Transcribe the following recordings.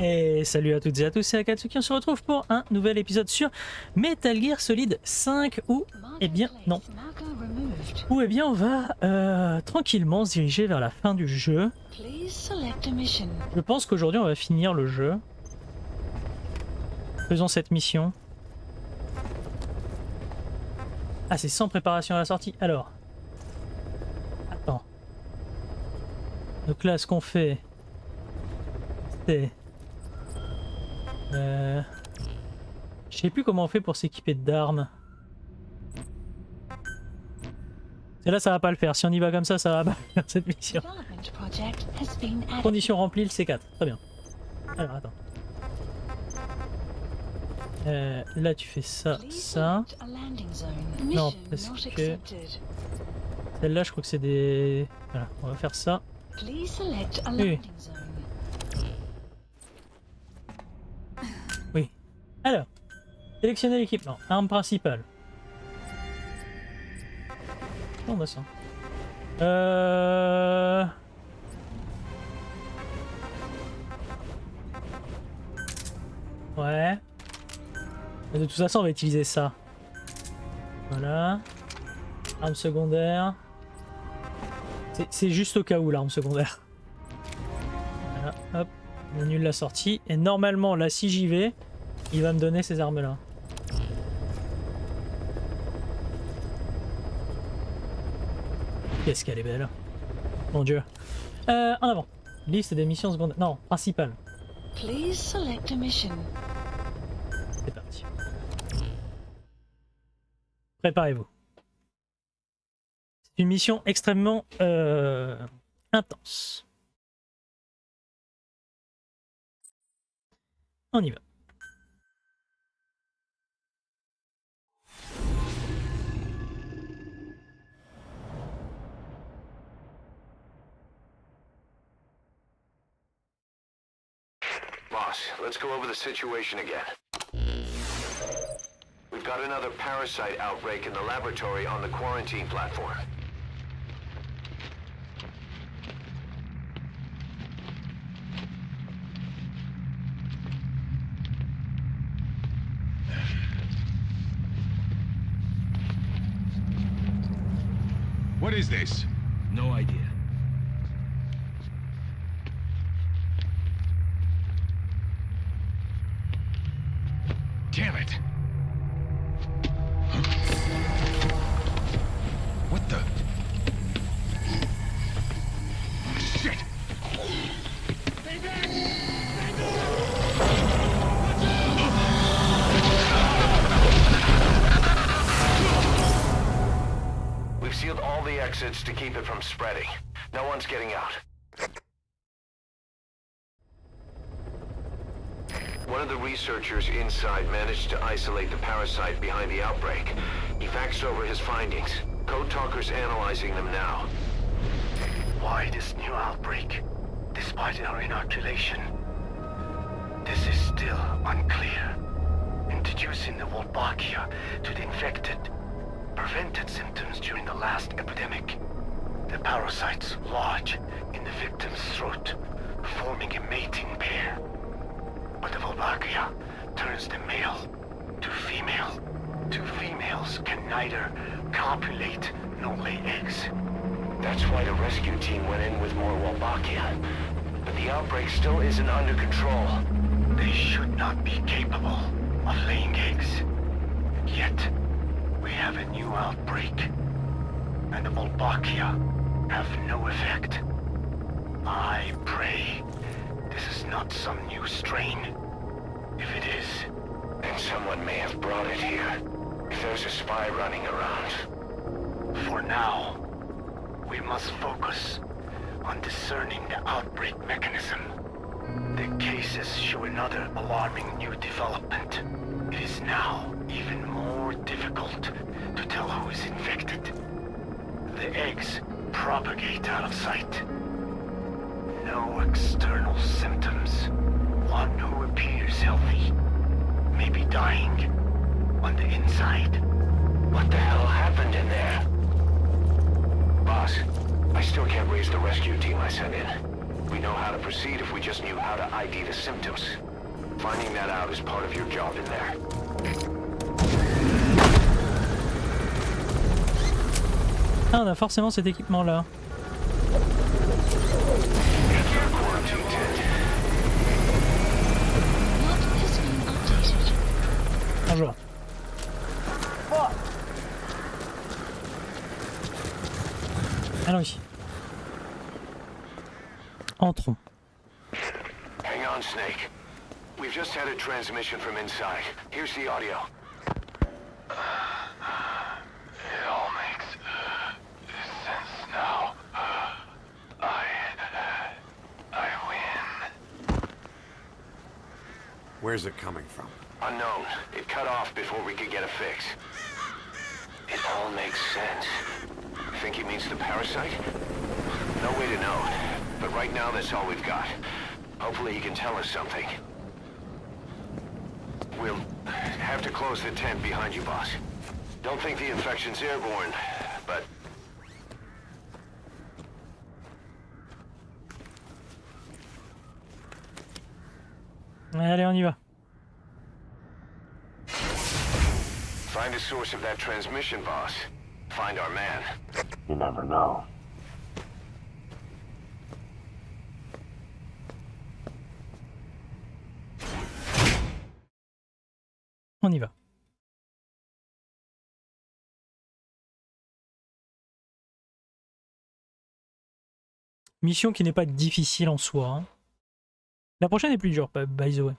Et salut à toutes et à tous, c'est Akatsuki, on se retrouve pour un nouvel épisode sur Metal Gear Solid 5 où, eh bien, non. Où, eh bien, on va tranquillement se diriger vers la fin du jeu. Je pense qu'aujourd'hui on va finir le jeu. Faisons cette mission. Ah, c'est sans préparation à la sortie. Alors. Attends. Donc là, ce qu'on fait, c'est... Je sais plus comment on fait pour s'équiper d'armes. Celle-là, ça va pas le faire. Si on y va comme ça va pas faire cette mission. Condition remplie, le C4. Très bien. Alors, attends. Là, tu fais ça, ça. Non, parce que... Celle-là, je crois que c'est des... Voilà, on va faire ça. Oui. Oui. Alors, sélectionner l'équipement. Arme principale. On a ça. Ouais. Mais de toute façon, on va utiliser ça. Voilà. Arme secondaire. C'est juste au cas où l'arme secondaire. Voilà, hop. On annule la sortie. Et normalement, là, si j'y vais, il va me donner ces armes-là. Qu'est-ce qu'elle est belle. Mon dieu. En avant. Liste des missions secondaires. Non, principale. C'est parti. Préparez-vous. C'est une mission extrêmement intense. On y va. Boss, let's go over the situation again. We've got another parasite outbreak in the laboratory on the quarantine platform. What is this? No idea. Damn it! Huh? What the? Shit! We've sealed all the exits to keep it from spreading. No one's getting out. One of the researchers inside managed to isolate the parasite behind the outbreak. He faxed over his findings. Code Talker's analyzing them now. Why this new outbreak, despite our inoculation? This is still unclear. Introducing the Wolbachia to the infected prevented symptoms during the last epidemic. The parasites lodge in the victim's throat, forming a mating pair. But the Wolbachia turns the male to female. Two females can neither copulate nor lay eggs. That's why the rescue team went in with more Wolbachia. But the outbreak still isn't under control. They should not be capable of laying eggs. Yet, we have a new outbreak. And the Wolbachia have no effect. I pray this is not some new strain. If it is, then someone may have brought it here. If there's a spy running around. For now, we must focus on discerning the outbreak mechanism. The cases show another alarming new development. It is now even more difficult to tell who is infected. The eggs propagate out of sight. No external symptoms. One who appears healthy may be dying on the inside. What the hell happened in there? Boss, I still can't raise the rescue team I sent in. We know how to proceed if we just knew how to ID the symptoms. Finding that out is part of your job in there. Ah, on a forcément cet équipement là. Bonjour. Allons-y. Entrons. Hang on, Snake. We've just had a transmission from inside. Here's the audio. It all makes sense now. I win. Where's it coming from? Unknown. It cut off before we could get a fix. It all makes sense. Think he means the parasite? No way to know. But right now, that's all we've got. Hopefully he can tell us something. We'll have to close the tent behind you, boss. Don't think the infection's airborne, but... Allez, on y va. Find the source of that transmission, boss. Find our man. You never know. On y va. Mission qui n'est pas difficile en soi. Hein. La prochaine est plus dure, by the way.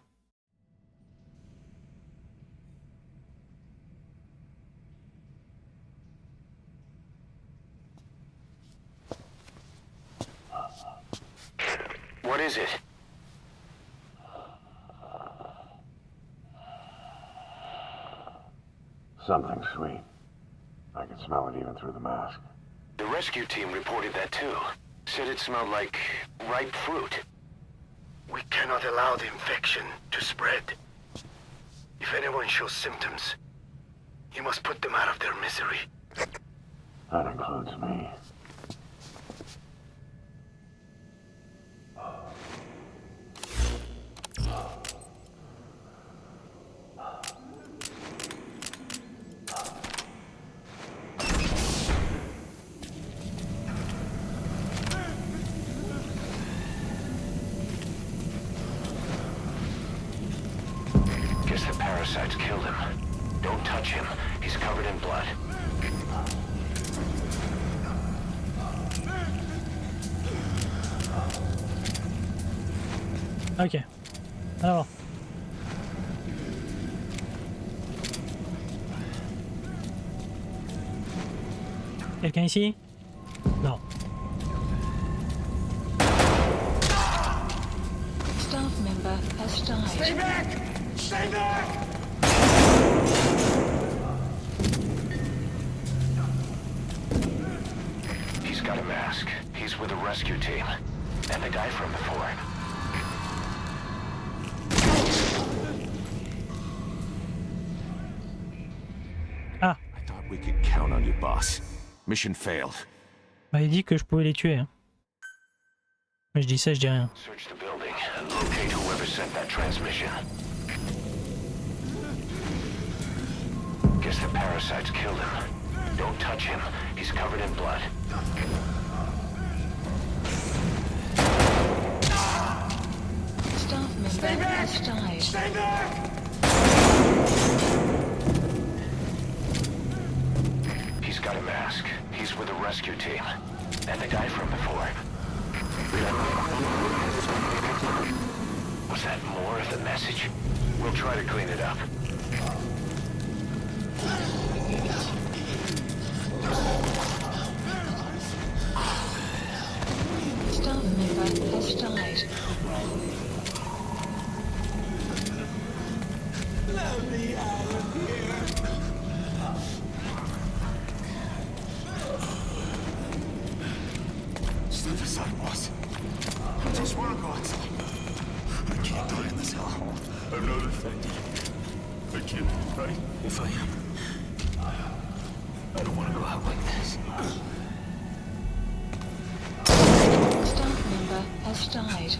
What is it? Something sweet. I can smell it even through the mask. The rescue team reported that too. Said it smelled like ripe fruit. We cannot allow the infection to spread. If anyone shows symptoms, you must put them out of their misery. That includes me. Guess the parasites killed him. Don't touch him. He's covered in blood. Ok. Alors. Quelqu'un ici? Non. Staff member has died. Stay back! Stay back! He's got a mask. He's with a rescue team. And they died from before. Ah. I thought we could count on you, boss. Mission failed. Bah, il dit que je pouvais les tuer. Hein. Mais je dis ça, je dis rien. Search the building and locate whoever sent that transmission. Guess the parasites killed him. Don't touch him. He's covered in blood. Staff member has died. Stay back! He's got a mask. He's with a rescue team. And they died from before. Was that more of the message? We'll try to clean it up. Staff member has died. Let me out of here! Step aside, boss. I just want to go outside. I can't die in this hell. I'm not infected. I can't, right? If I am, I don't want to go out like this. Staff member has has died.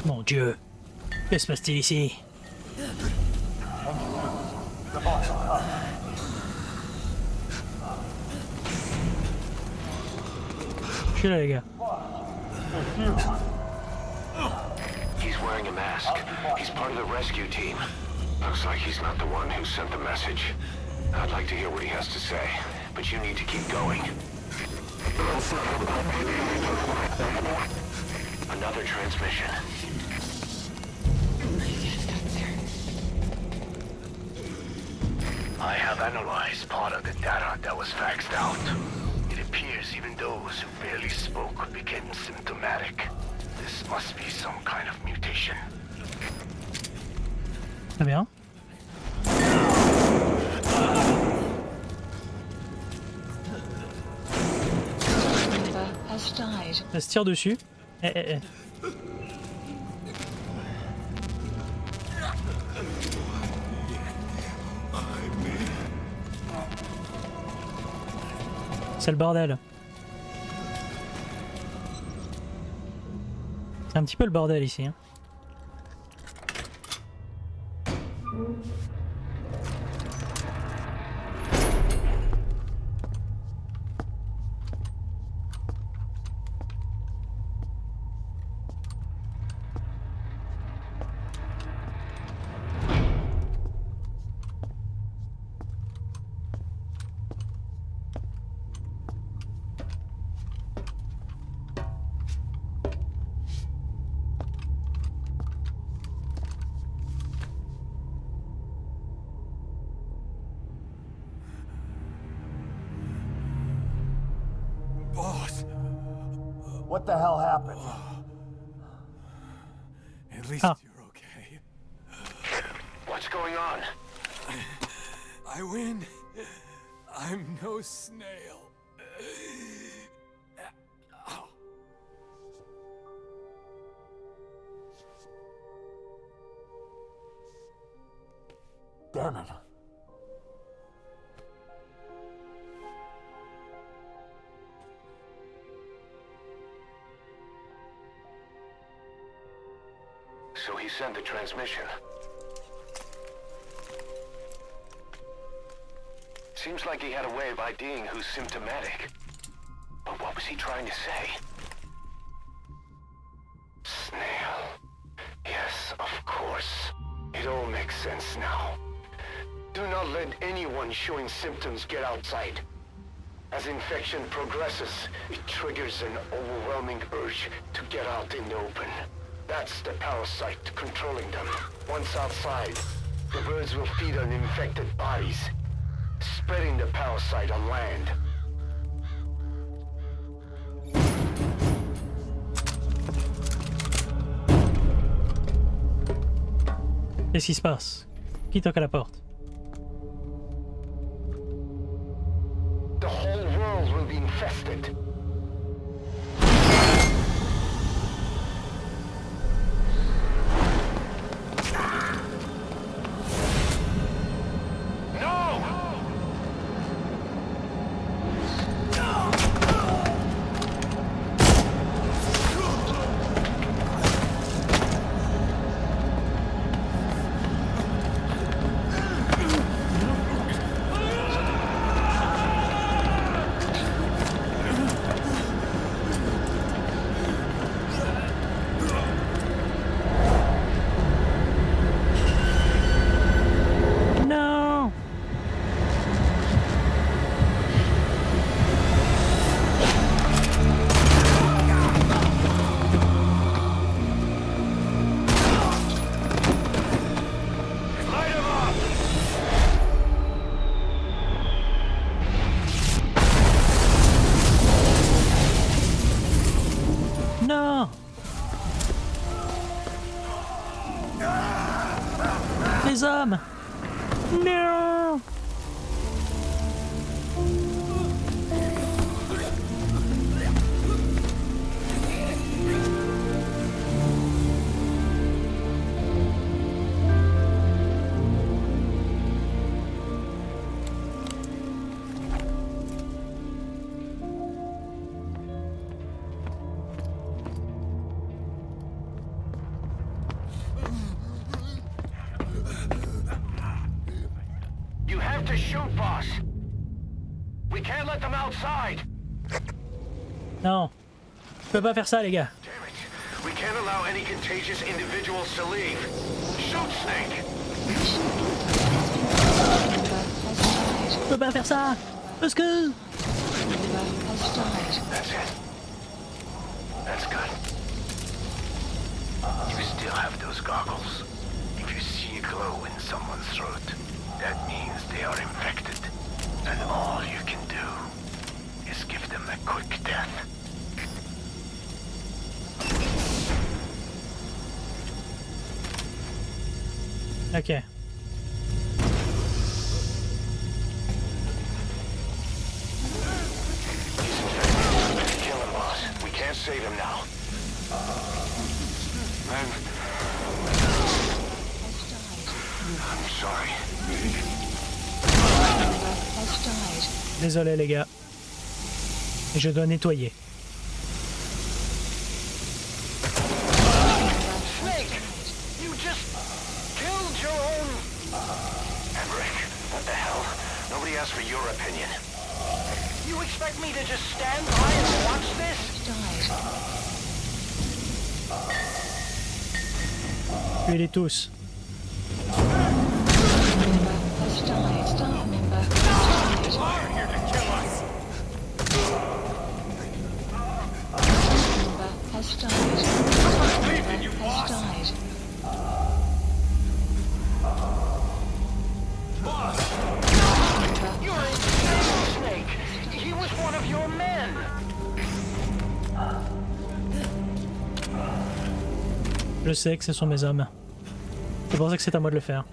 Mon Dieu. Que se passe-t-il ici? Je suis là, les gars. He's wearing a mask. He's part of the rescue team. Looks like he's not the one who sent the message. I'd like to hear what he has to say, but you need to keep going. Another transmission. I have analyzed part of the data that was faxed out. It appears even those who barely spoke became symptomatic. This must be some kind of mutation. Très bien. Member has died. Ça se tire dessus. Eh. C'est le bordel. C'est un petit peu le bordel ici. Hein. What the hell happened? At least you're okay. What's going on? I win. I'm no snail. Damn it. So he sent the transmission. Seems like he had a way of IDing who's symptomatic. But what was he trying to say? Snail. Yes, of course. It all makes sense now. Do not let anyone showing symptoms get outside. As infection progresses, it triggers an overwhelming urge to get out in the open. That's the parasite controlling them. Once outside, the birds will feed on infected bodies, spreading the parasite on land. Qu'est-ce qui se passe? Qui toque à la porte? The whole world will be infested. Non! Les hommes! Non! have to shoot, boss. We can't let them outside. Non. Je peux pas faire ça, les gars. Damn it. We can't allow any contagious individuals to leave. Shoot, Snake. Je peux pas faire ça. Parce que... That's it. That's good. You still have those goggles. If you see a glow in someone's throat, that means they are infected. And all you can do is give them a quick death. Ok. Kill him, boss. We can't save him now. I'm sorry. Désolé, les gars. Je dois nettoyer. Snake! You just killed your own... Emmerich, what the hell? Nobody asked for your opinion. You expect me to just stand by and watch this? Tuez-les tous. Fire here to kill us! Leave you, boss! Boss! You're insane, Snake! He was one of your men! Je sais que ce sont mes hommes. C'est pour ça que c'est à moi de le faire.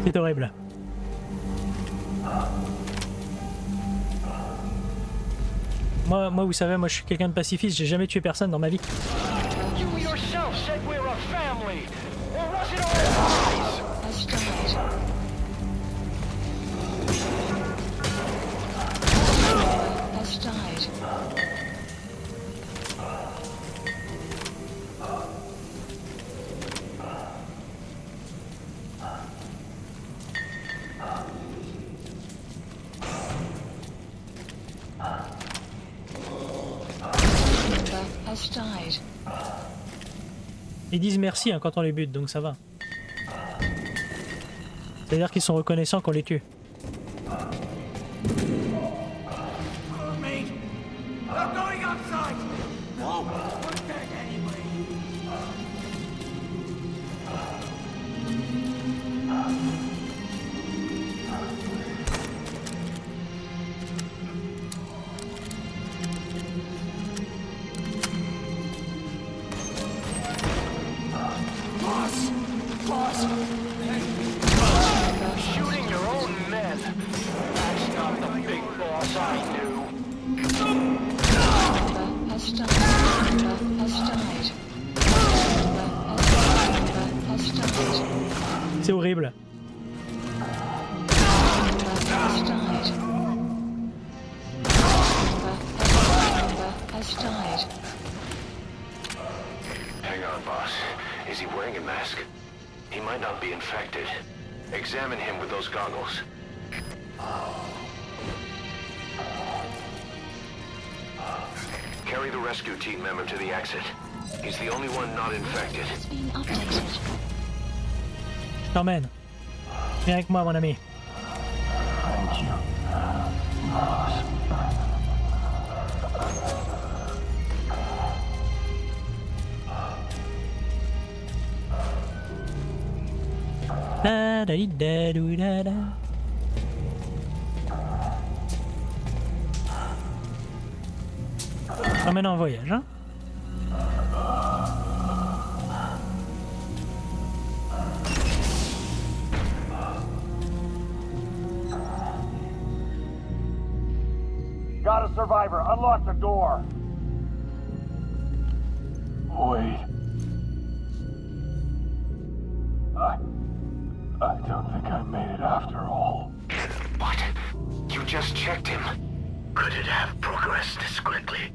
C'est horrible. Moi, vous savez, moi je suis quelqu'un de pacifiste, j'ai jamais tué personne dans ma vie. You yourself said we're a family! Or was it all lies? Ils disent merci hein, quand on les bute, donc ça va. C'est-à-dire qu'ils sont reconnaissants qu'on les tue. Shooting your own men. That's not the big boss I knew. C'est horrible. Hang on, boss. Is he wearing a mask? He might not be infected. Examine him with those goggles. Carry the rescue team member to the exit. He's the only one not infected. Je t'emmène. Viens avec moi, mon ami. Thank you, boss. Da, da, da, da, da. Je t'emmène en voyage, hein. Got a survivor. Unlock the door. Wait. I don't think I made it after all. What? You just checked him. could it have progressed this quickly?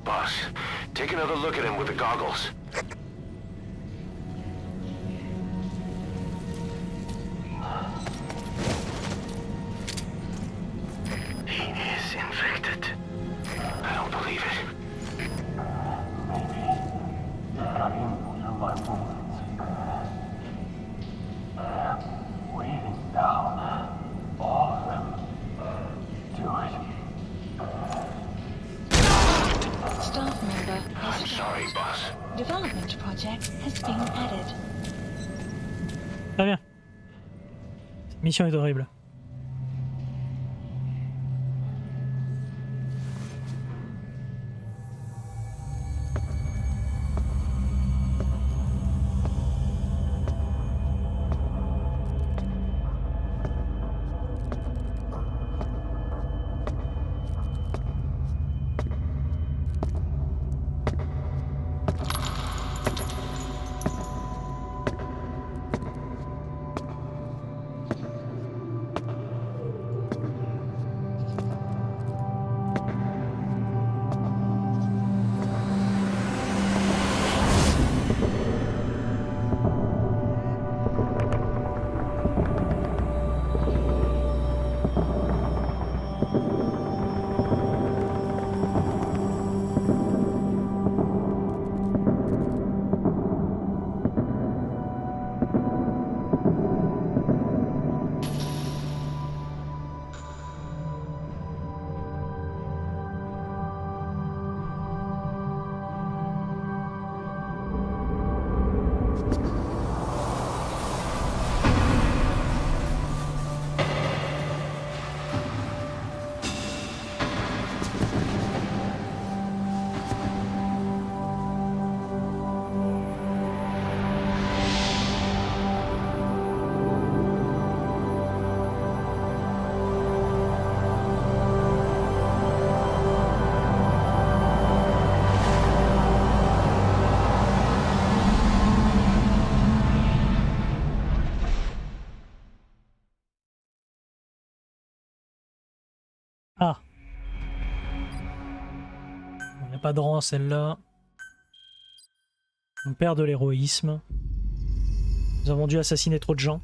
Boss, take another look at him with the goggles. He is infected. I don't believe it. Waiting now. All of them. Do it. Staff member I'm has sorry, died. boss. Development project has been added. Très bien. Cette mission est horrible. Ah. Il n'y a pas de rang celle-là. On perd de l'héroïsme. Nous avons dû assassiner trop de gens.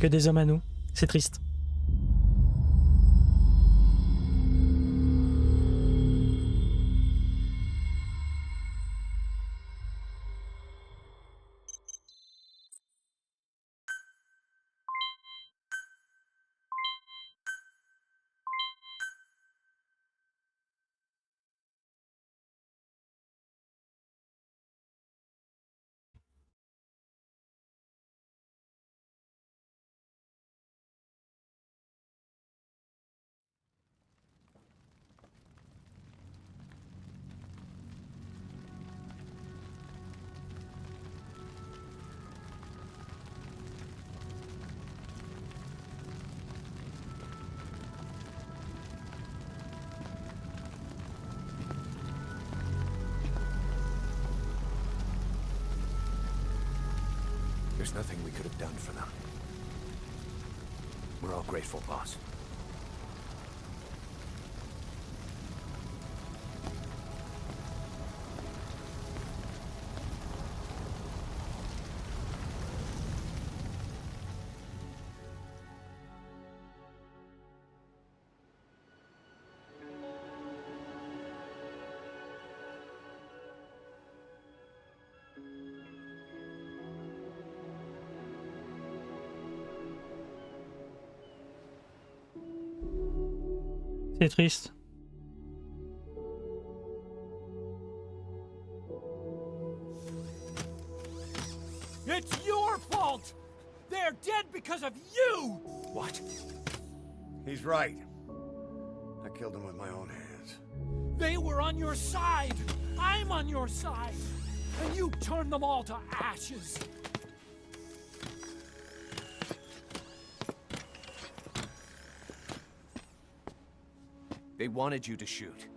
Que des hommes à nous. C'est triste. There's nothing we could have done for them. We're all grateful, boss. C'est triste. It's your fault! They're dead because of you! What? He's right. I killed him with my own hands. They were on your side! I'm on your side! And you turned them all to ashes! They wanted you to shoot.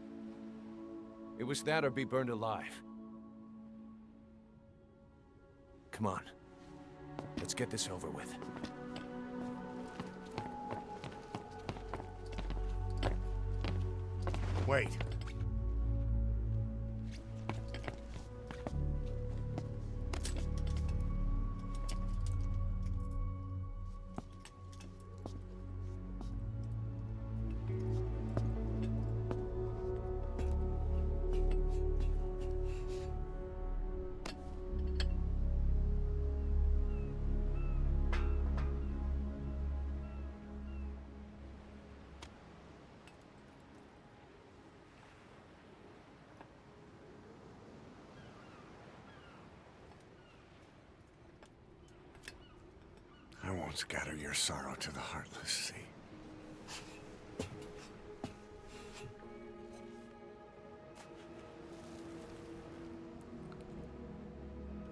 It was that or be burned alive. Come on. Let's get this over with. Wait. I won't scatter your sorrow to the heartless sea.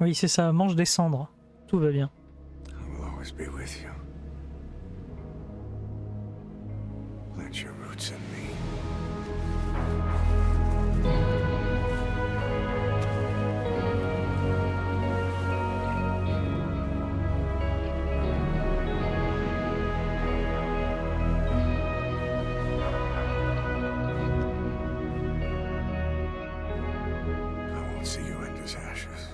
Oui, c'est ça, mange des cendres. Tout va bien. I will always be with you. Plant your roots in me. I won't see you end as ashes.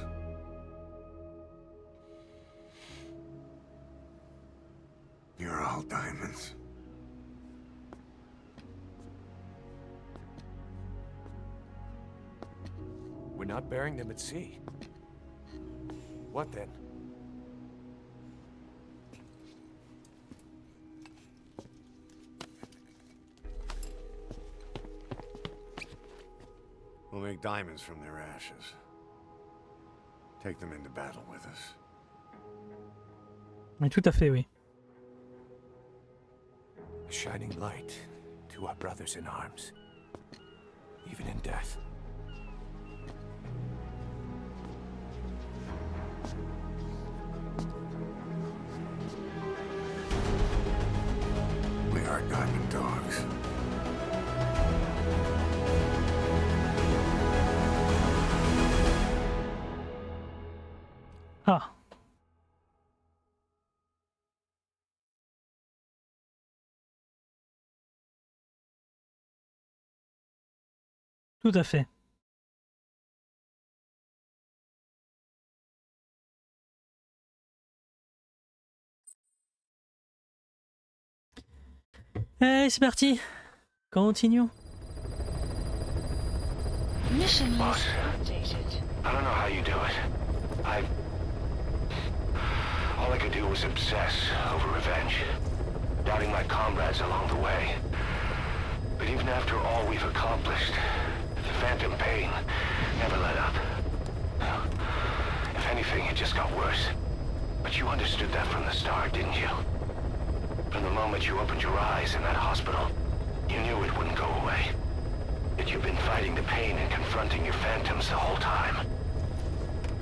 You're all diamonds. We're not burying them at sea. What then? We'll make diamonds from their ashes. Take them into battle with us. Oui, tout à fait, oui. A shining light to our brothers in arms, even in death. We are diamond dogs. Ah. Tout à fait. Allez, c'est parti. Continuons. Mission list Boss. updated. I don't know how you do it. All I could do was obsess over revenge, doubting my comrades along the way. But even after all we've accomplished, the phantom pain never let up. If anything, it just got worse. But you understood that from the start, didn't you? From the moment you opened your eyes in that hospital, you knew it wouldn't go away. That you've been fighting the pain and confronting your phantoms the whole time.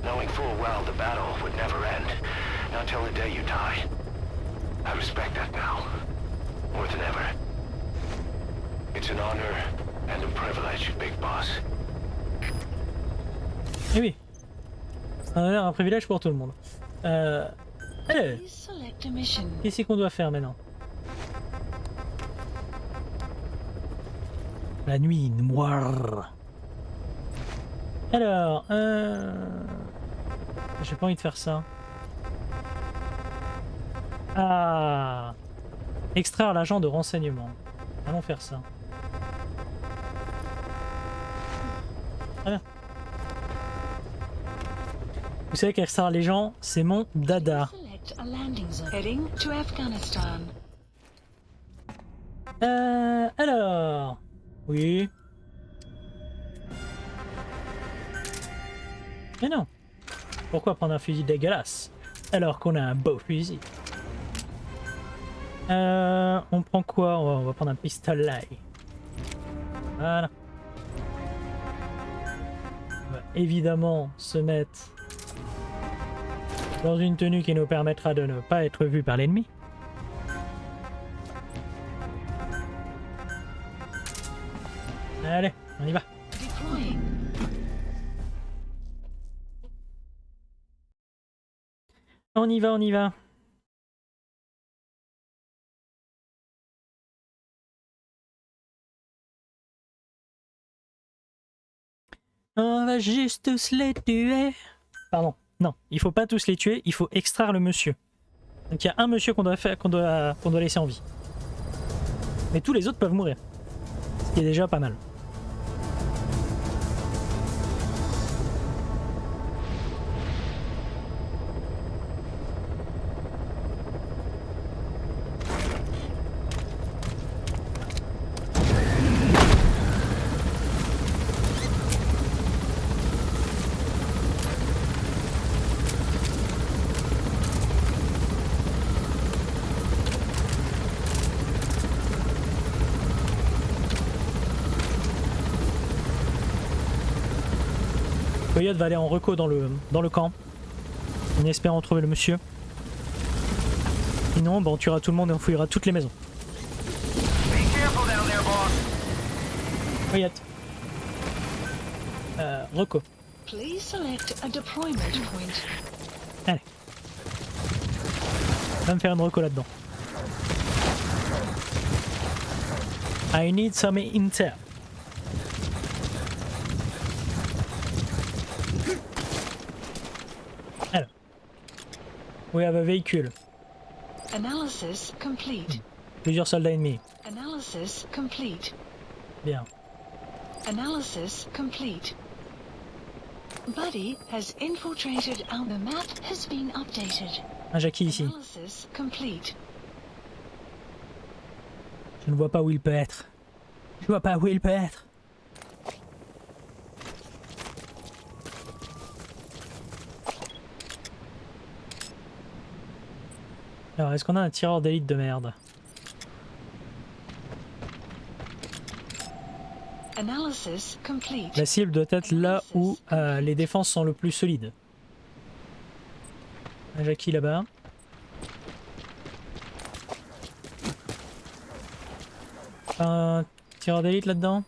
Knowing full well the battle would never end, not till the day you die. I respect that now, more than ever. It's an honor and a privilege, Big Boss. Eh oui. C'est un privilège pour tout le monde. Please select a mission. Qu'est-ce qu'on doit faire maintenant? La nuit noire. Alors, j'ai pas envie de faire ça. Ah, extraire l'agent de renseignement. Allons faire ça. Très bien. Vous savez qu'extraire les gens, c'est mon dada. Select a landing zone. Heading to Afghanistan. Alors... Oui. Mais non. Pourquoi prendre un fusil dégueulasse alors qu'on a un beau fusil? On prend quoi? On va prendre un pistolet. Voilà. On va évidemment se mettre dans une tenue qui nous permettra de ne pas être vu par l'ennemi. Allez, on y va. Deploying. On y va, on y va. On va juste tous les tuer. Pardon, non, il faut pas tous les tuer, il faut extraire le monsieur. Donc il y a un monsieur qu'on doit faire, qu'on doit laisser en vie. Mais tous les autres peuvent mourir. Ce qui est déjà pas mal. Coyote va aller en reco dans le camp, en espérant trouver le monsieur. Sinon, bah, on tuera tout le monde et on fouillera toutes les maisons. Coyote. Reco. Please select a deployment point. Allez. Va me faire une reco là-dedans. I need some intel. Alors. We have a véhicule. Analysis complete. Plusieurs soldats ennemis. Analysis complete. Bien. Analysis complete. Buddy has infiltrated our map has been updated. Un Jackie ici. Analysis complete. Je ne vois pas où il peut être. Je vois pas où il peut être. Alors, est-ce qu'on a un tireur d'élite de merde? Analysis complete. La cible doit être là où les défenses sont le plus solides. Un Jackie là-bas. Un tireur d'élite là-dedans.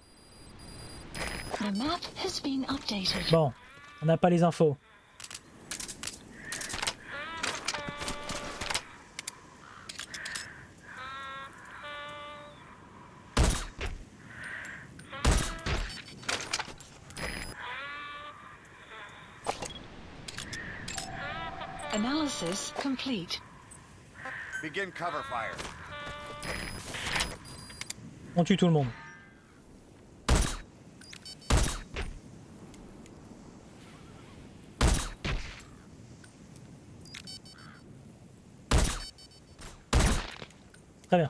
The map has been updated. Bon, on n'a pas les infos. Analysis complete. Begin cover fire. On tue tout le monde. Très bien.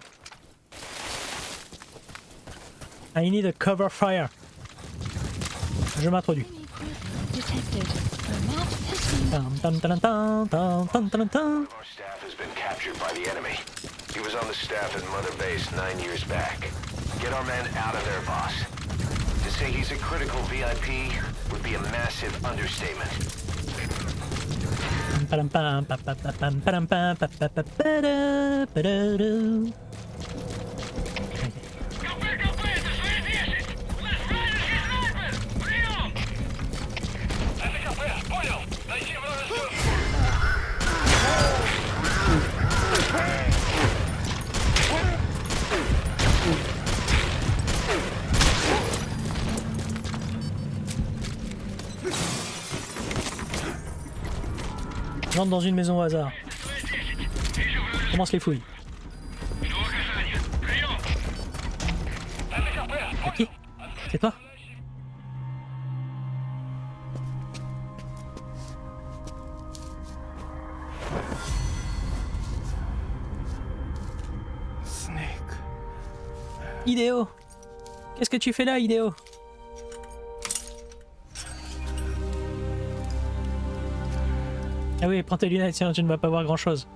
I need a cover fire. Je m'introduis. Detected. The map has been Tam, tam, tam, tam, tam, tam, tam, tam. Our staff has been captured by the enemy. He was on the staff at Mother Base 9 years back. Get our man out of there, boss. To say he's a critical VIP would be a massive understatement. Param, pam, pam, pam, pam, pam, pam, pam, pam, pam, pada, pada, da. J'entre dans une maison au hasard. Commence les fouilles. C'est qui? C'est toi? Idéo! Qu'est-ce que tu fais là, Idéo? Ah oui, prends tes lunettes, sinon tu ne vas pas voir grand chose.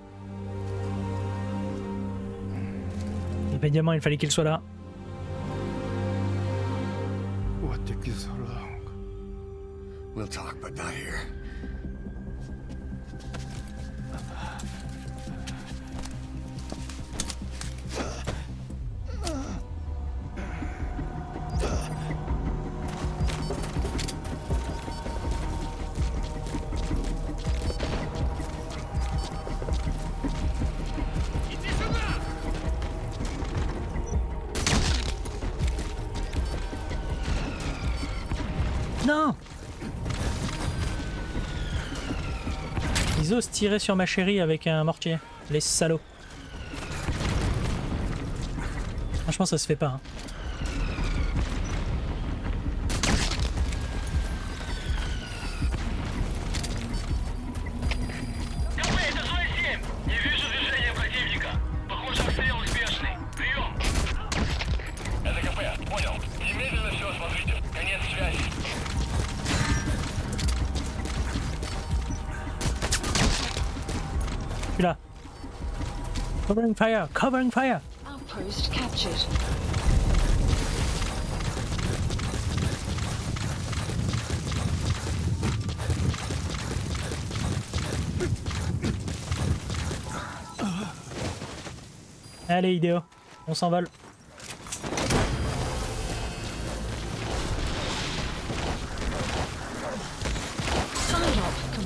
Évidemment, il fallait qu'il soit là. What took you so long? We'll talk, but not here. Non! Ils osent tirer sur ma chérie avec un mortier. Les salauds. Franchement, ça se fait pas. Hein. Je suis là. Covering fire! Covering fire! Outpost captured. Allez, idéo, on s'envole.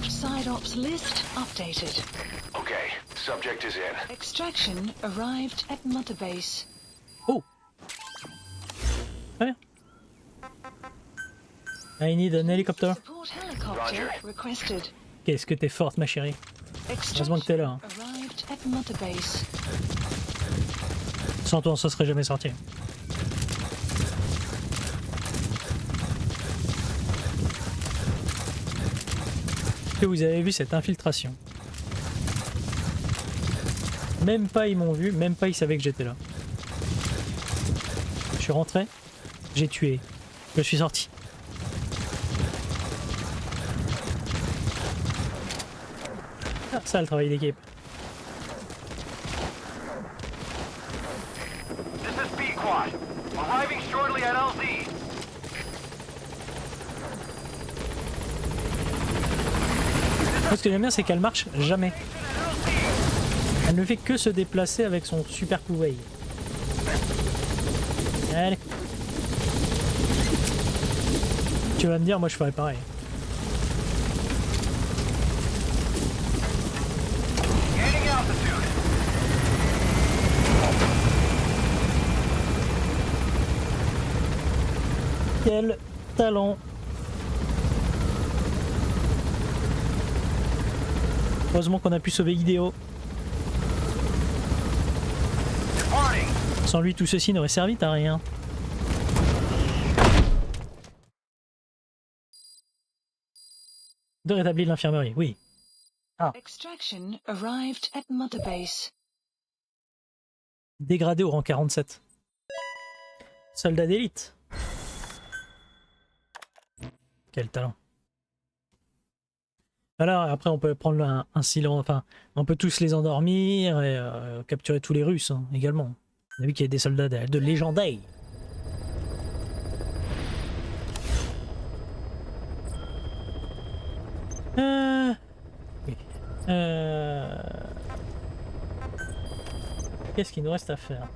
Side ops list updated. Okay, subject is in. Extraction arrived at Mother Base. Oh! Très bien. I need an helicopter. Support helicopter requested. Qu'est-ce que t'es forte, ma chérie. Heureusement que t'es là. Hein. Arrived at Mother Base. Sans toi, ça serait jamais sorti. Que vous avez vu cette infiltration. Même pas ils m'ont vu, même pas ils savaient que j'étais là. Je suis rentré, j'ai tué, je suis sorti. Ah, ça le travail d'équipe. This is B Quad. Arriving shortly at LZ. Moi, ce que j'aime bien, c'est qu'elle marche jamais. Elle ne fait que se déplacer avec son super pouvoir. Allez. Tu vas me dire, moi je ferais pareil. Gaining altitude. Quel talent! Heureusement qu'on a pu sauver Idéo. Sans lui, tout ceci n'aurait servi à rien. De rétablir l'infirmerie, oui. Ah. Extraction arrived at Mother Base. Dégradé au rang 47. Soldat d'élite. Quel talent. Voilà, après on peut prendre un silence, enfin, on peut tous les endormir et capturer tous les Russes hein, également. On a vu qu'il y a des soldats de légendaires. Oui. Qu'est-ce qu'il nous reste à faire?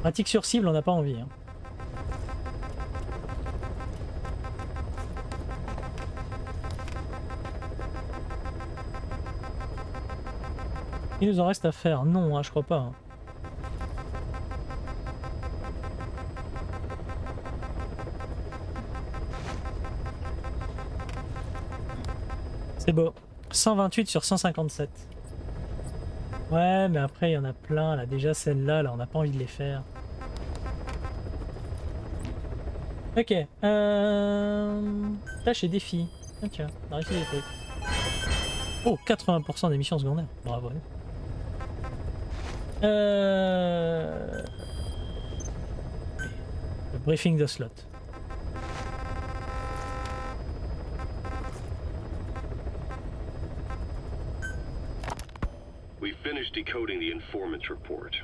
Pratique sur cible, on n'a pas envie. Hein. Il nous en reste à faire? Non, hein, je crois pas. Hein. C'est beau. 128 sur 157. Ouais, mais après, il y en a plein. Là, déjà, celle-là, là, on n'a pas envie de les faire. Ok. Tâche et défi. Ok, on a réussi des trucs. Oh, 80% des missions secondaires. Bravo. Le briefing de slot. We finished decoding the informant's report.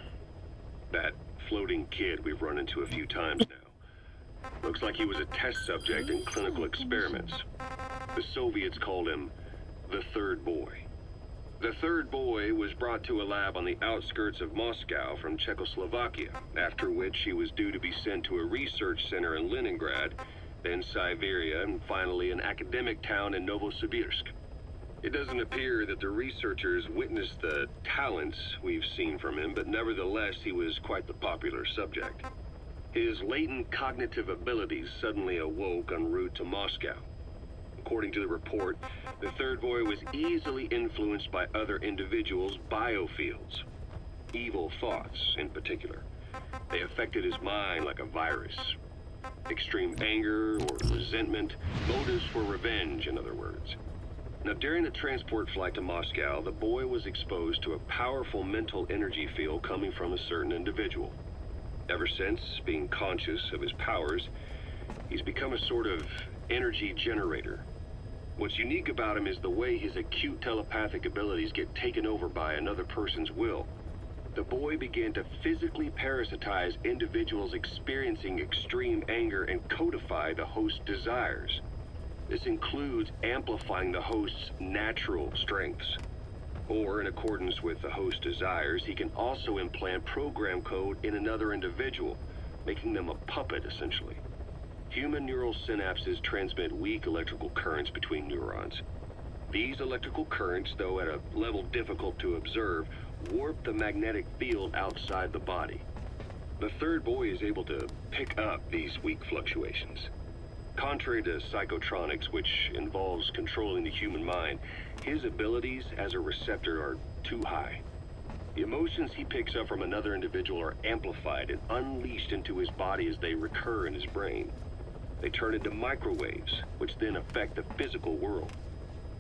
That floating kid we've run into a few times now. Looks like he was a test subject in clinical experiments. The Soviets called him the third boy. The third boy was brought to a lab on the outskirts of Moscow from Czechoslovakia, after which he was due to be sent to a research center in Leningrad, then Siberia, and finally an academic town in Novosibirsk. It doesn't appear that the researchers witnessed the talents we've seen from him, but nevertheless he was quite the popular subject. His latent cognitive abilities suddenly awoke en route to Moscow. According to the report, the third boy was easily influenced by other individuals' biofields. Evil thoughts, in particular. They affected his mind like a virus. Extreme anger or resentment, motives for revenge, in other words. Now, during the transport flight to Moscow, the boy was exposed to a powerful mental energy field coming from a certain individual. Ever since, being conscious of his powers, he's become a sort of energy generator. What's unique about him is the way his acute telepathic abilities get taken over by another person's will. The boy began to physically parasitize individuals experiencing extreme anger and codify the host's desires. This includes amplifying the host's natural strengths. Or, in accordance with the host's desires, he can also implant program code in another individual, making them a puppet, essentially. Human neural synapses transmit weak electrical currents between neurons. These electrical currents, though at a level difficult to observe, warp the magnetic field outside the body. The third boy is able to pick up these weak fluctuations. Contrary to psychotronics, which involves controlling the human mind, his abilities as a receptor are too high. The emotions he picks up from another individual are amplified and unleashed into his body as they recur in his brain. They turn into microwaves, which then affect the physical world,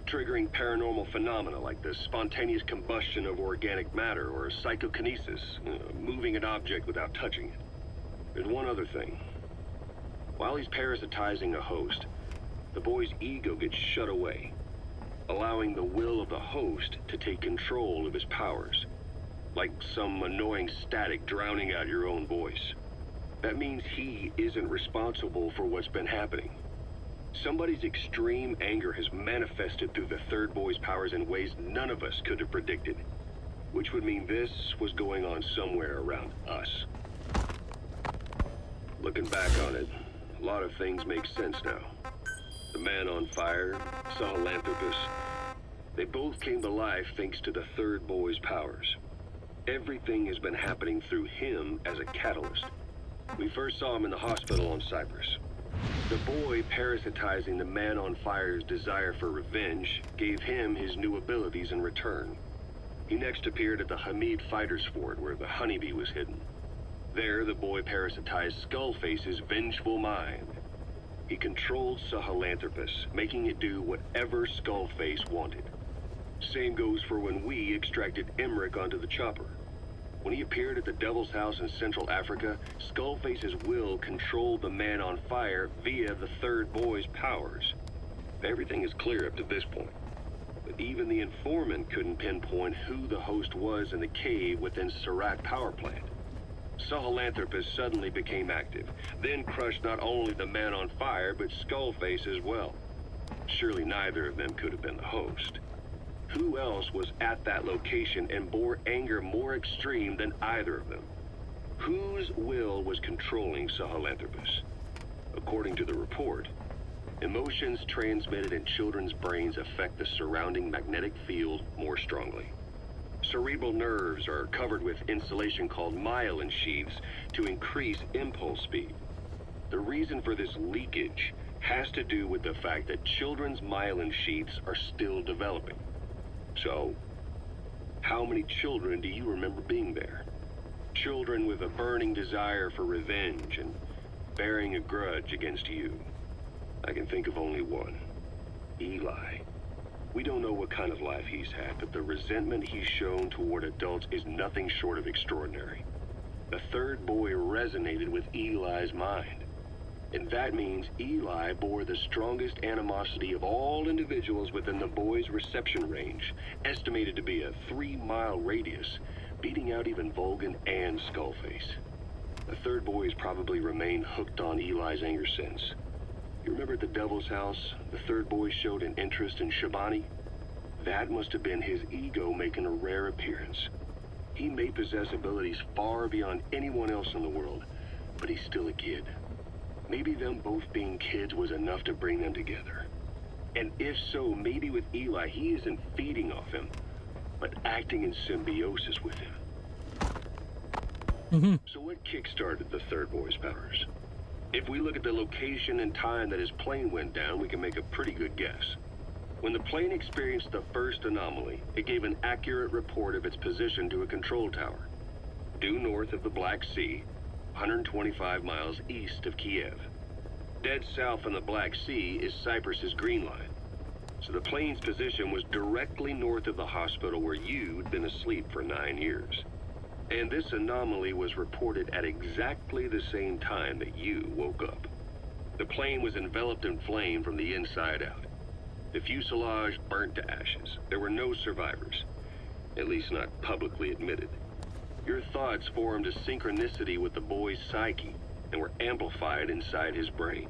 triggering paranormal phenomena like the spontaneous combustion of organic matter or psychokinesis, moving an object without touching it. There's one other thing. While he's parasitizing a host, the boy's ego gets shut away, allowing the will of the host to take control of his powers, like some annoying static drowning out your own voice. That means he isn't responsible for what's been happening. Somebody's extreme anger has manifested through the third boy's powers in ways none of us could have predicted, which would mean this was going on somewhere around us. Looking back on it, a lot of things make sense now. The man on fire, Sahelanthropus, they both came to life thanks to the third boy's powers. Everything has been happening through him as a catalyst. We first saw him in the hospital on Cyprus. The boy parasitizing the man on fire's desire for revenge gave him his new abilities in return. He next appeared at the Hamid Fighters Fort where the honeybee was hidden. There, the boy parasitized Skullface's vengeful mind. He controlled Sahelanthropus, making it do whatever Skullface wanted. Same goes for when we extracted Emmerich onto the chopper. When he appeared at the Devil's House in Central Africa, Skullface's will controlled the man on fire via the third boy's powers. Everything is clear up to this point. But even the informant couldn't pinpoint who the host was in the cave within Surat power plant. Sahelanthropus suddenly became active, then crushed not only the man on fire, but Skullface as well. Surely neither of them could have been the host. Who else was at that location and bore anger more extreme than either of them? Whose will was controlling Sahelanthropus? According to the report, emotions transmitted in children's brains affect the surrounding magnetic field more strongly. Cerebral nerves are covered with insulation called myelin sheaths to increase impulse speed. The reason for this leakage has to do with the fact that children's myelin sheaths are still developing. So, how many children do you remember being there? Children with a burning desire for revenge and bearing a grudge against you. I can think of only one. Eli. We don't know what kind of life he's had, but the resentment he's shown toward adults is nothing short of extraordinary. The third boy resonated with Eli's mind. And that means Eli bore the strongest animosity of all individuals within the boy's reception range, estimated to be a 3-mile radius, beating out even Volgan and Skullface. The third boy has probably remained hooked on Eli's anger since. You remember at the Devil's House, the third boy showed an interest in Shabani? That must have been his ego making a rare appearance. He may possess abilities far beyond anyone else in the world, but he's still a kid. Maybe them both being kids was enough to bring them together. And if so, maybe with Eli, he isn't feeding off him, but acting in symbiosis with him. So what kick-started the third boy's powers? If we look at the location and time that his plane went down, we can make a pretty good guess. When the plane experienced the first anomaly, it gave an accurate report of its position to a control tower, due north of the Black Sea, 125 miles east of Kiev. Dead south on the Black Sea is Cyprus's Green Line. So the plane's position was directly north of the hospital where you'd been asleep for 9 years. And this anomaly was reported at exactly the same time that you woke up. The plane was enveloped in flame from the inside out. The fuselage burnt to ashes. There were no survivors, at least not publicly admitted. Your thoughts formed a synchronicity with the boy's psyche and were amplified inside his brain.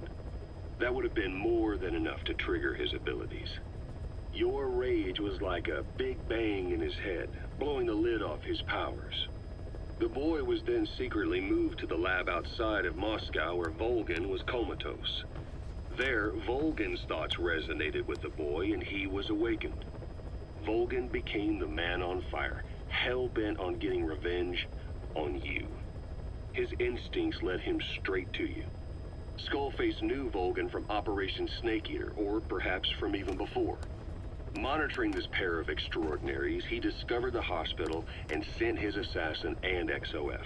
That would have been more than enough to trigger his abilities. Your rage was like a big bang in his head, blowing the lid off his powers. The boy was then secretly moved to the lab outside of Moscow where Volgin was comatose. There, Volgin's thoughts resonated with the boy and he was awakened. Volgin became the man on fire, hell-bent on getting revenge on you. His instincts led him straight to you. Skullface knew Volgin from Operation Snake Eater, or perhaps from even before. Monitoring this pair of extraordinaries, he discovered the hospital and sent his assassin and XOF.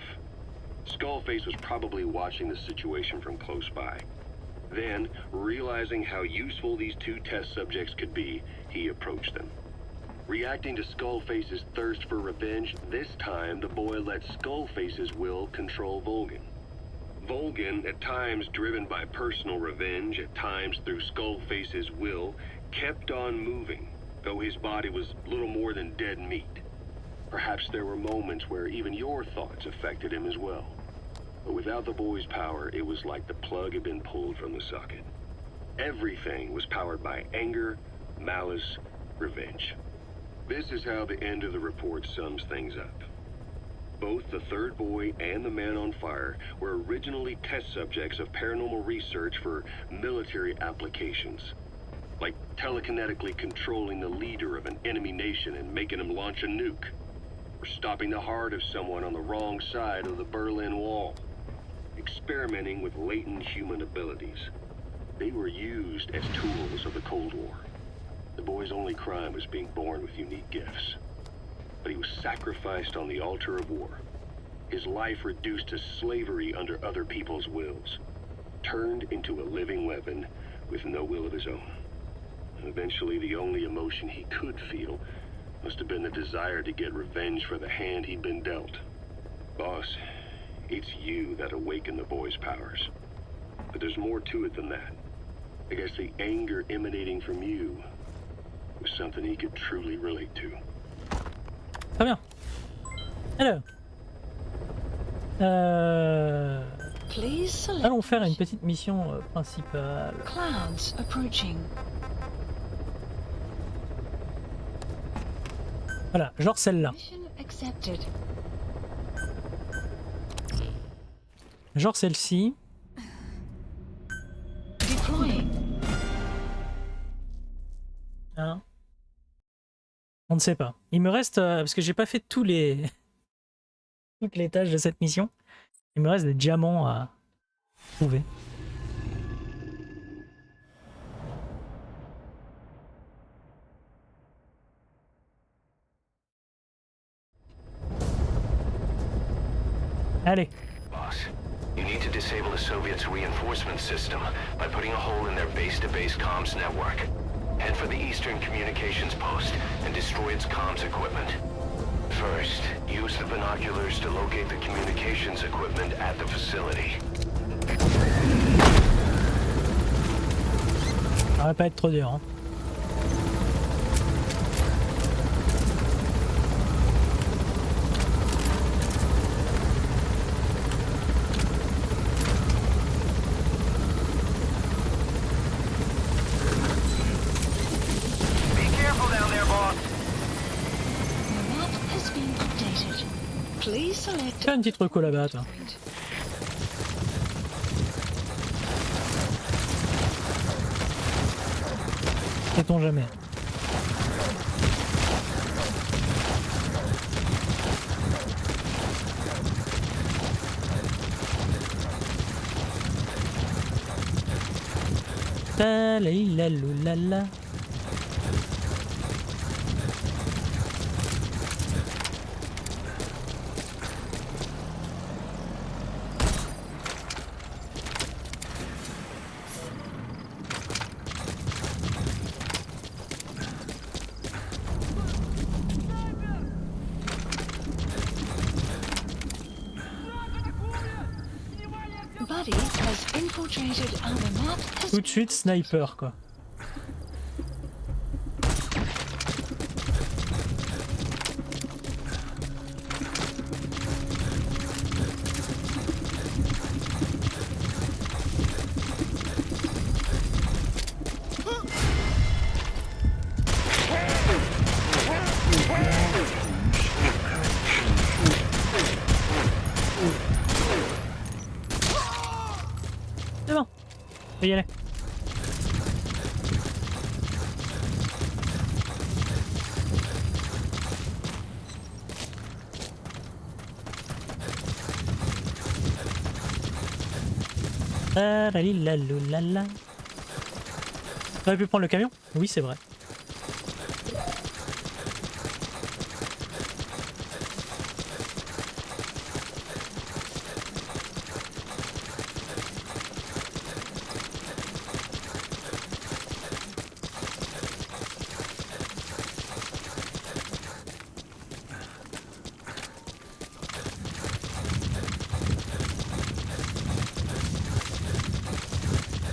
Skullface was probably watching the situation from close by. Then, realizing how useful these two test subjects could be, he approached them. Reacting to Skullface's thirst for revenge, this time the boy let Skullface's will control Volgin. Volgin, at times driven by personal revenge, at times through Skullface's will, kept on moving, though his body was little more than dead meat. Perhaps there were moments where even your thoughts affected him as well. But without the boy's power, it was like the plug had been pulled from the socket. Everything was powered by anger, malice, revenge. This is how the end of the report sums things up. Both the third boy and the man on fire were originally test subjects of paranormal research for military applications. Like telekinetically controlling the leader of an enemy nation and making him launch a nuke. Or stopping the heart of someone on the wrong side of the Berlin Wall. Experimenting with latent human abilities. They were used as tools of the Cold War. The boy's only crime was being born with unique gifts. But he was sacrificed on the altar of war. His life reduced to slavery under other people's wills. Turned into a living weapon with no will of his own. Eventually, the only emotion he could feel must have been the desire to get revenge for the hand he'd been dealt. Boss, it's you that awakened the boy's powers. But there's more to it than that. I guess the anger emanating from you was something he could truly relate to. Très bien. Alors. Allons faire une petite mission principale. Clouds approaching. Voilà, genre celle-là. Mission accepted. Genre celle-ci. Deploying. Hein? On ne sait pas. Il me reste, parce que j'ai pas fait toutes les tâches de cette mission, il me reste des diamants à trouver. Allez. Boss, you need to disable the Soviets' reinforcement system by putting a hole in their base-to-base comms network. Head for the Eastern Communications Post and destroy its comms equipment. First, use the binoculars to locate the communications equipment at the facility. Ça va pas être trop dur, hein. Fais un petit truc là-bas, toi. Sait-on jamais. La la la la la. Buddy has infiltrated and the map has Tout de suite sniper quoi. C'est bon, on peut y aller. La la la la la. On aurait pu prendre le camion? Oui, c'est vrai.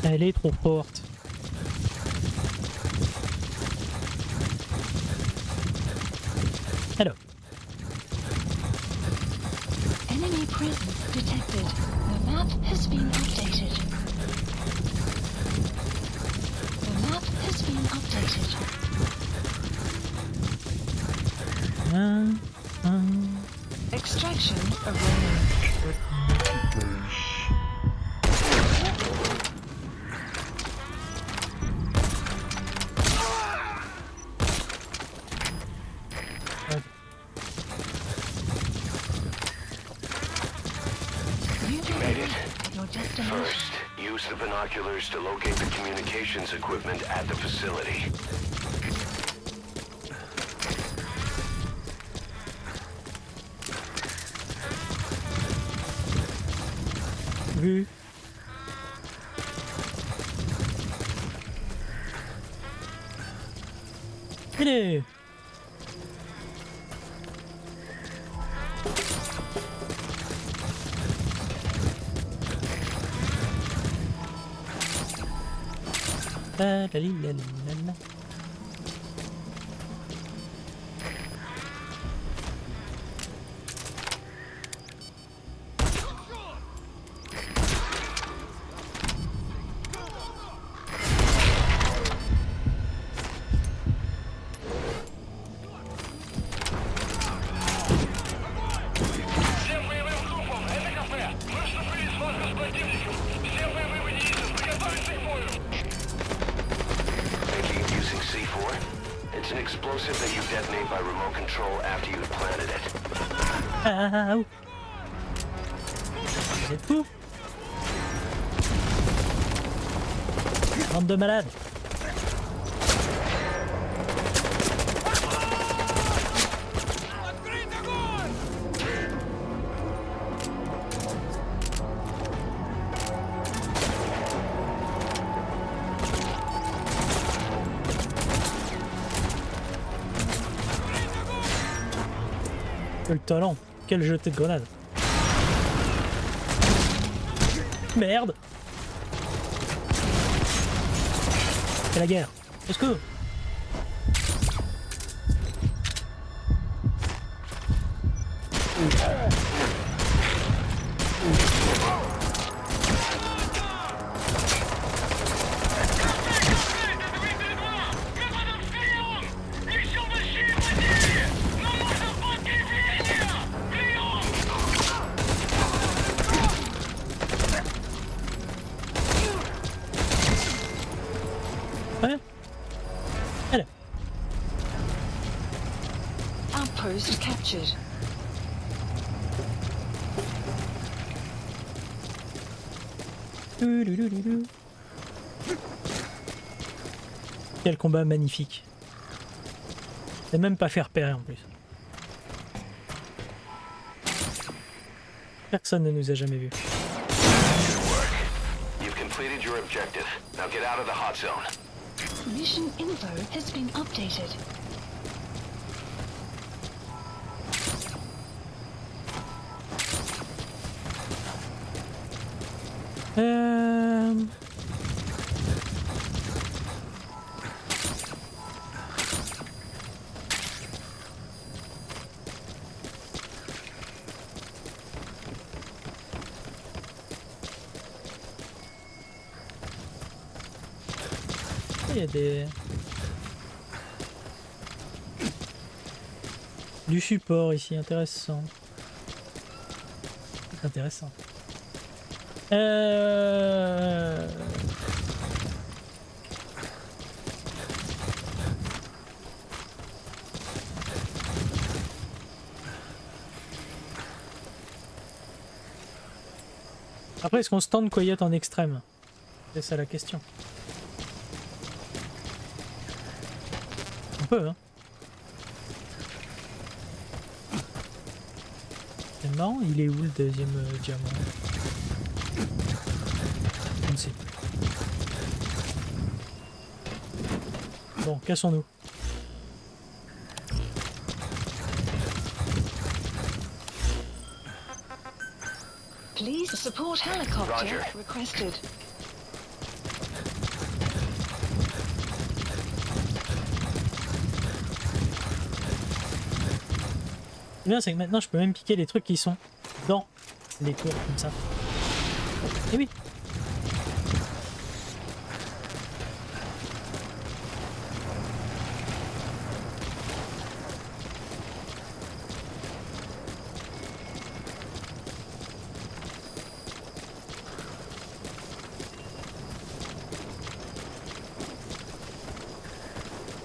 Elle est trop forte. Alors. enemy presence detected. The map has been updated. The map has been updated. Extraction erroneous. First, use the binoculars to locate the communications equipment at the facility. Vu. Allez. La la la la la. It's an explosive that you detonate by remote control after you've planted it. Ah, oh. Vous êtes fous? Bande de malades. Le talent, quel jeté de grenade. Merde. C'est la guerre. Est-ce que... Ouais. Allez. Outpost captured. Quel combat magnifique. Et même pas fait repérer en plus. Personne ne nous a jamais vus. You've completed your objective. Now get out of the hot zone. Mission info has been updated. Il y a des... du support ici, intéressant. Intéressant. Après, est-ce qu'on se tente Coyote en extrême? C'est ça la question. On peut, hein. C'est marrant, il est où le deuxième diamant? Je ne sais plus. Bon, cassons-nous. Please support helicopter Roger. requested. Le bien c'est que maintenant je peux même piquer les trucs qui sont dans les tours comme ça. Et oui.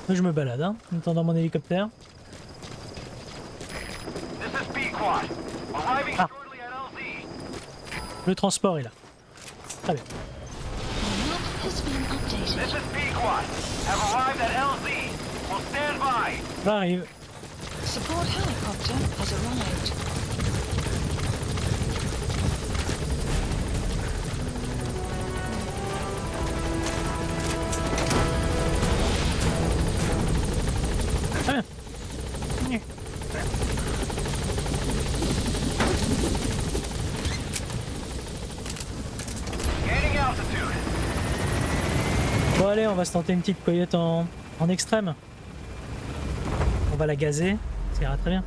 Moi, je me balade hein, en attendant mon hélicoptère. Ah. Le transport est là. Très bien. J'arrive. Support helicopter has arrived. Très bien. Bon allez, on va se tenter une petite coyote en extrême. On va la gazer, ça ira très bien.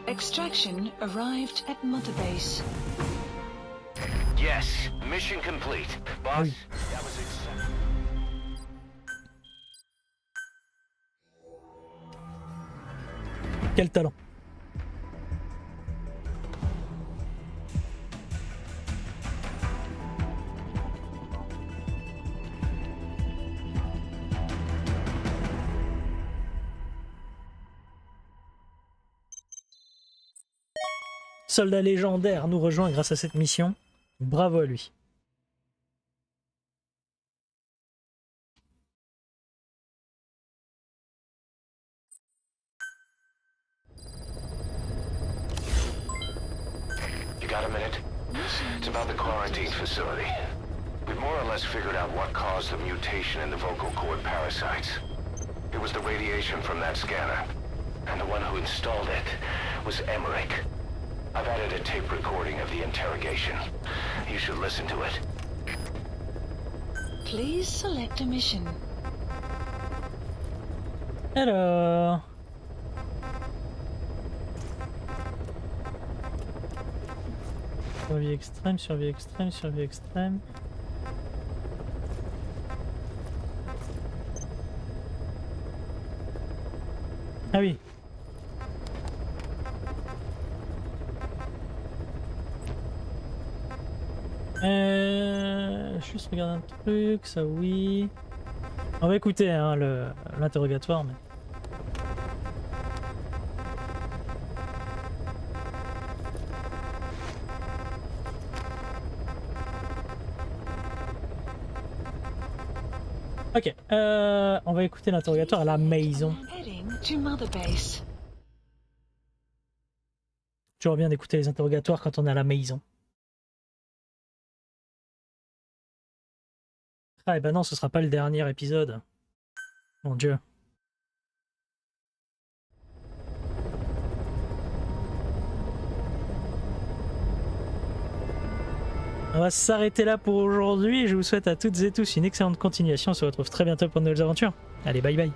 Extraction arrived at Mother Base. Yes, mission complete. Boss, Oui. that was exciting. Quel talent. Soldat légendaire nous rejoint grâce à cette mission. Bravo à lui. You got a minute? It's about the quarantine facility. We've more or less figured out what caused the mutation in the vocal cord parasites. It was the radiation from that scanner. And the one who installed it was Emmerich. I've added a tape recording of the interrogation. You should listen to it. Please select a mission. Alors... survie extrême, survie extrême, survie extrême. Ah oui. Juste regarder un truc, ça oui. On va écouter hein, l'interrogatoire. Mais... Ok, on va écouter l'interrogatoire à la maison. Heading to Mother Base. Toujours bien d'écouter les interrogatoires quand on est à la maison. Ah et ben non, ce sera pas le dernier épisode. Mon Dieu. On va s'arrêter là pour aujourd'hui. Je vous souhaite à toutes et tous une excellente continuation. On se retrouve très bientôt pour de nouvelles aventures. Allez, bye bye.